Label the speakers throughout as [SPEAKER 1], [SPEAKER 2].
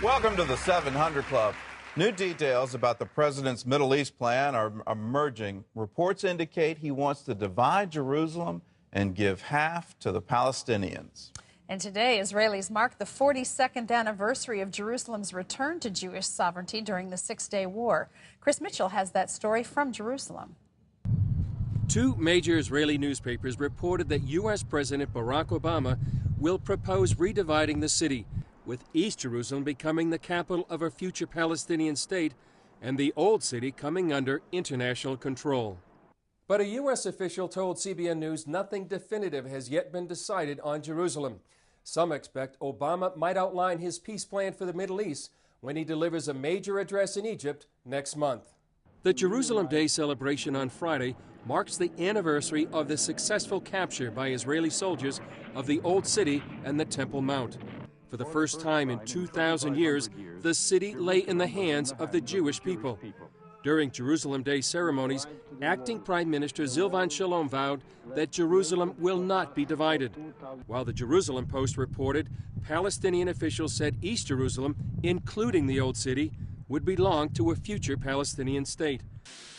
[SPEAKER 1] Welcome to the 700 Club. New details about the president's Middle East plan are emerging. Reports indicate he wants to divide Jerusalem and give half to the Palestinians.
[SPEAKER 2] And today, Israelis mark the 42nd anniversary of Jerusalem's return to Jewish sovereignty during the Six-Day War. Chris Mitchell has that story from Jerusalem.
[SPEAKER 3] Two major Israeli newspapers reported that U.S. President Barack Obama will propose redividing the city, with East Jerusalem becoming the capital of a future Palestinian state and the Old City coming under international control. But a U.S. official told CBN News nothing definitive has yet been decided on Jerusalem. Some expect Obama might outline his peace plan for the Middle East when he delivers a major address in Egypt next month. The Jerusalem Day celebration on Friday marks the anniversary of the successful capture by Israeli soldiers of the Old City and the Temple Mount. For the first time in 2,000 years, the city lay in the hands of the Jewish people. During Jerusalem Day ceremonies, acting Prime Minister Zilvan Shalom vowed that Jerusalem will not be divided. While the Jerusalem Post reported, Palestinian officials said East Jerusalem, including the Old City, would belong to a future Palestinian state.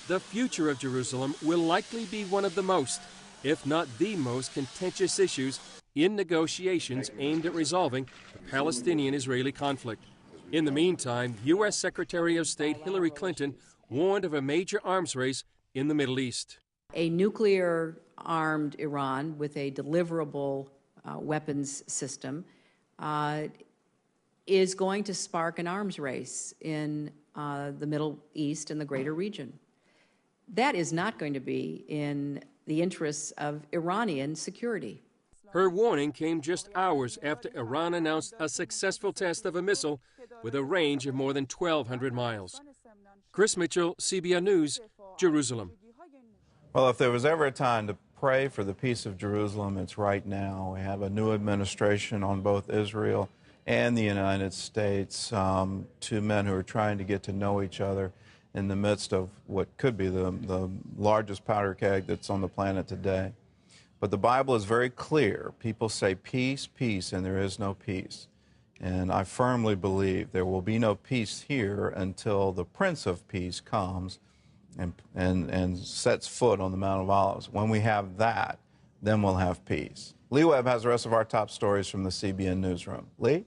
[SPEAKER 3] The future of Jerusalem will likely be one of the most, if not the most, contentious issues in negotiations aimed at resolving the Palestinian-Israeli conflict. In the meantime, U.S. Secretary of State Hillary Clinton warned of a major arms race in the Middle East.
[SPEAKER 4] A nuclear-armed Iran with a deliverable weapons system is going to spark an arms race in the Middle East and the greater region. That is not going to be in the interests of Iranian security.
[SPEAKER 3] Her warning came just hours after Iran announced a successful test of a missile with a range of more than 1,200 miles. Chris Mitchell, CBN News, Jerusalem.
[SPEAKER 1] Well, if there was ever a time to pray for the peace of Jerusalem, it's right now. We have a new administration on both Israel and the United States, two men who are trying to get to know each other in the midst of what could be the largest powder keg that's on the planet today. But the Bible is very clear. People say peace, peace, and there is no peace. And I firmly believe there will be no peace here until the Prince of Peace comes and sets foot on the Mount of Olives. When we have that, then we'll have peace. Lee Webb has the rest of our top stories from the CBN Newsroom. Lee?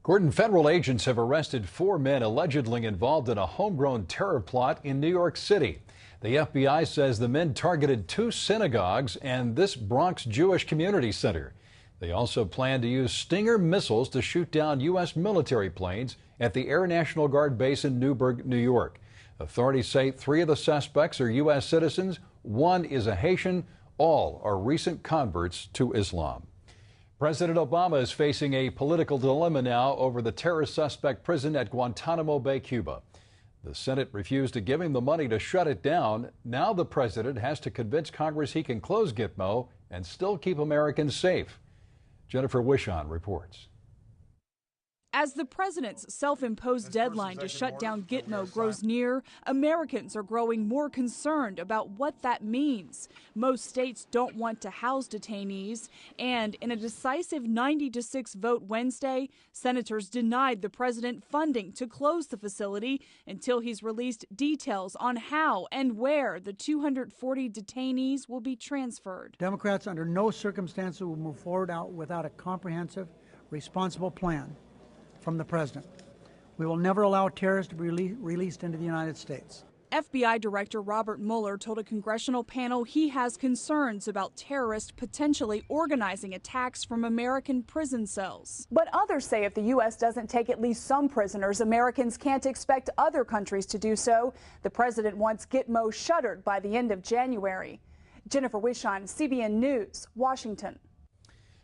[SPEAKER 5] Gordon, federal agents have arrested 4 men allegedly involved in a homegrown terror plot in New York City. The FBI says the men targeted 2 synagogues and this Bronx Jewish community center. They also plan to use Stinger missiles to shoot down U.S. military planes at the Air National Guard base in Newburgh, New York. Authorities say 3 of the suspects are U.S. citizens, 1 is a Haitian, all are recent converts to Islam. President Obama is facing a political dilemma now over the terrorist suspect prison at Guantanamo Bay, Cuba. The Senate refused to give him the money to shut it down. Now the president has to convince Congress he can close Gitmo and still keep Americans safe. Jennifer Wishon reports.
[SPEAKER 6] As the president's self-imposed deadline to shut down Gitmo grows near, Americans are growing more concerned about what that means. Most states don't want to house detainees, and in a decisive 90-6 vote Wednesday, senators denied the president funding to close the facility until he's released details on how and where the 240 detainees will be transferred.
[SPEAKER 7] Democrats under no circumstances will move forward without a comprehensive, responsible plan from the president. We will never allow terrorists to be released into the United States.
[SPEAKER 6] FBI Director Robert Mueller told a congressional panel he has concerns about terrorists potentially organizing attacks from American prison cells.
[SPEAKER 8] But others say if the U.S. doesn't take at least some prisoners, Americans can't expect other countries to do so. The president wants Gitmo shuttered by the end of January. Jennifer Wishon, CBN News, Washington.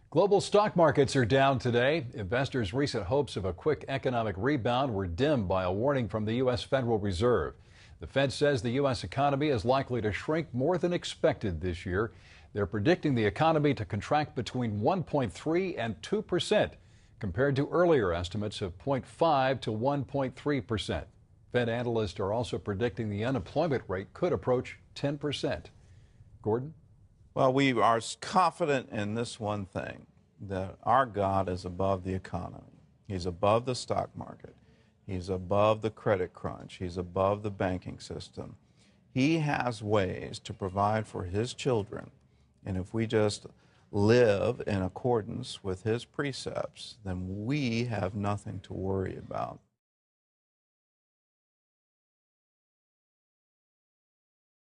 [SPEAKER 5] Global stock markets are down today. Investors' recent hopes of a quick economic rebound were dimmed by a warning from the U.S. Federal Reserve. The Fed says the U.S. economy is likely to shrink more than expected this year. They're predicting the economy to contract between 1.3 and 2%, compared to earlier estimates of 0.5 to 1.3%. Fed analysts are also predicting the unemployment rate could approach 10%. Gordon?
[SPEAKER 1] Well, we are confident in this one thing, that our God is above the economy. He's above the stock market. He's above the credit crunch. He's above the banking system. He has ways to provide for his children. And if we just live in accordance with his precepts, then we have nothing to worry about.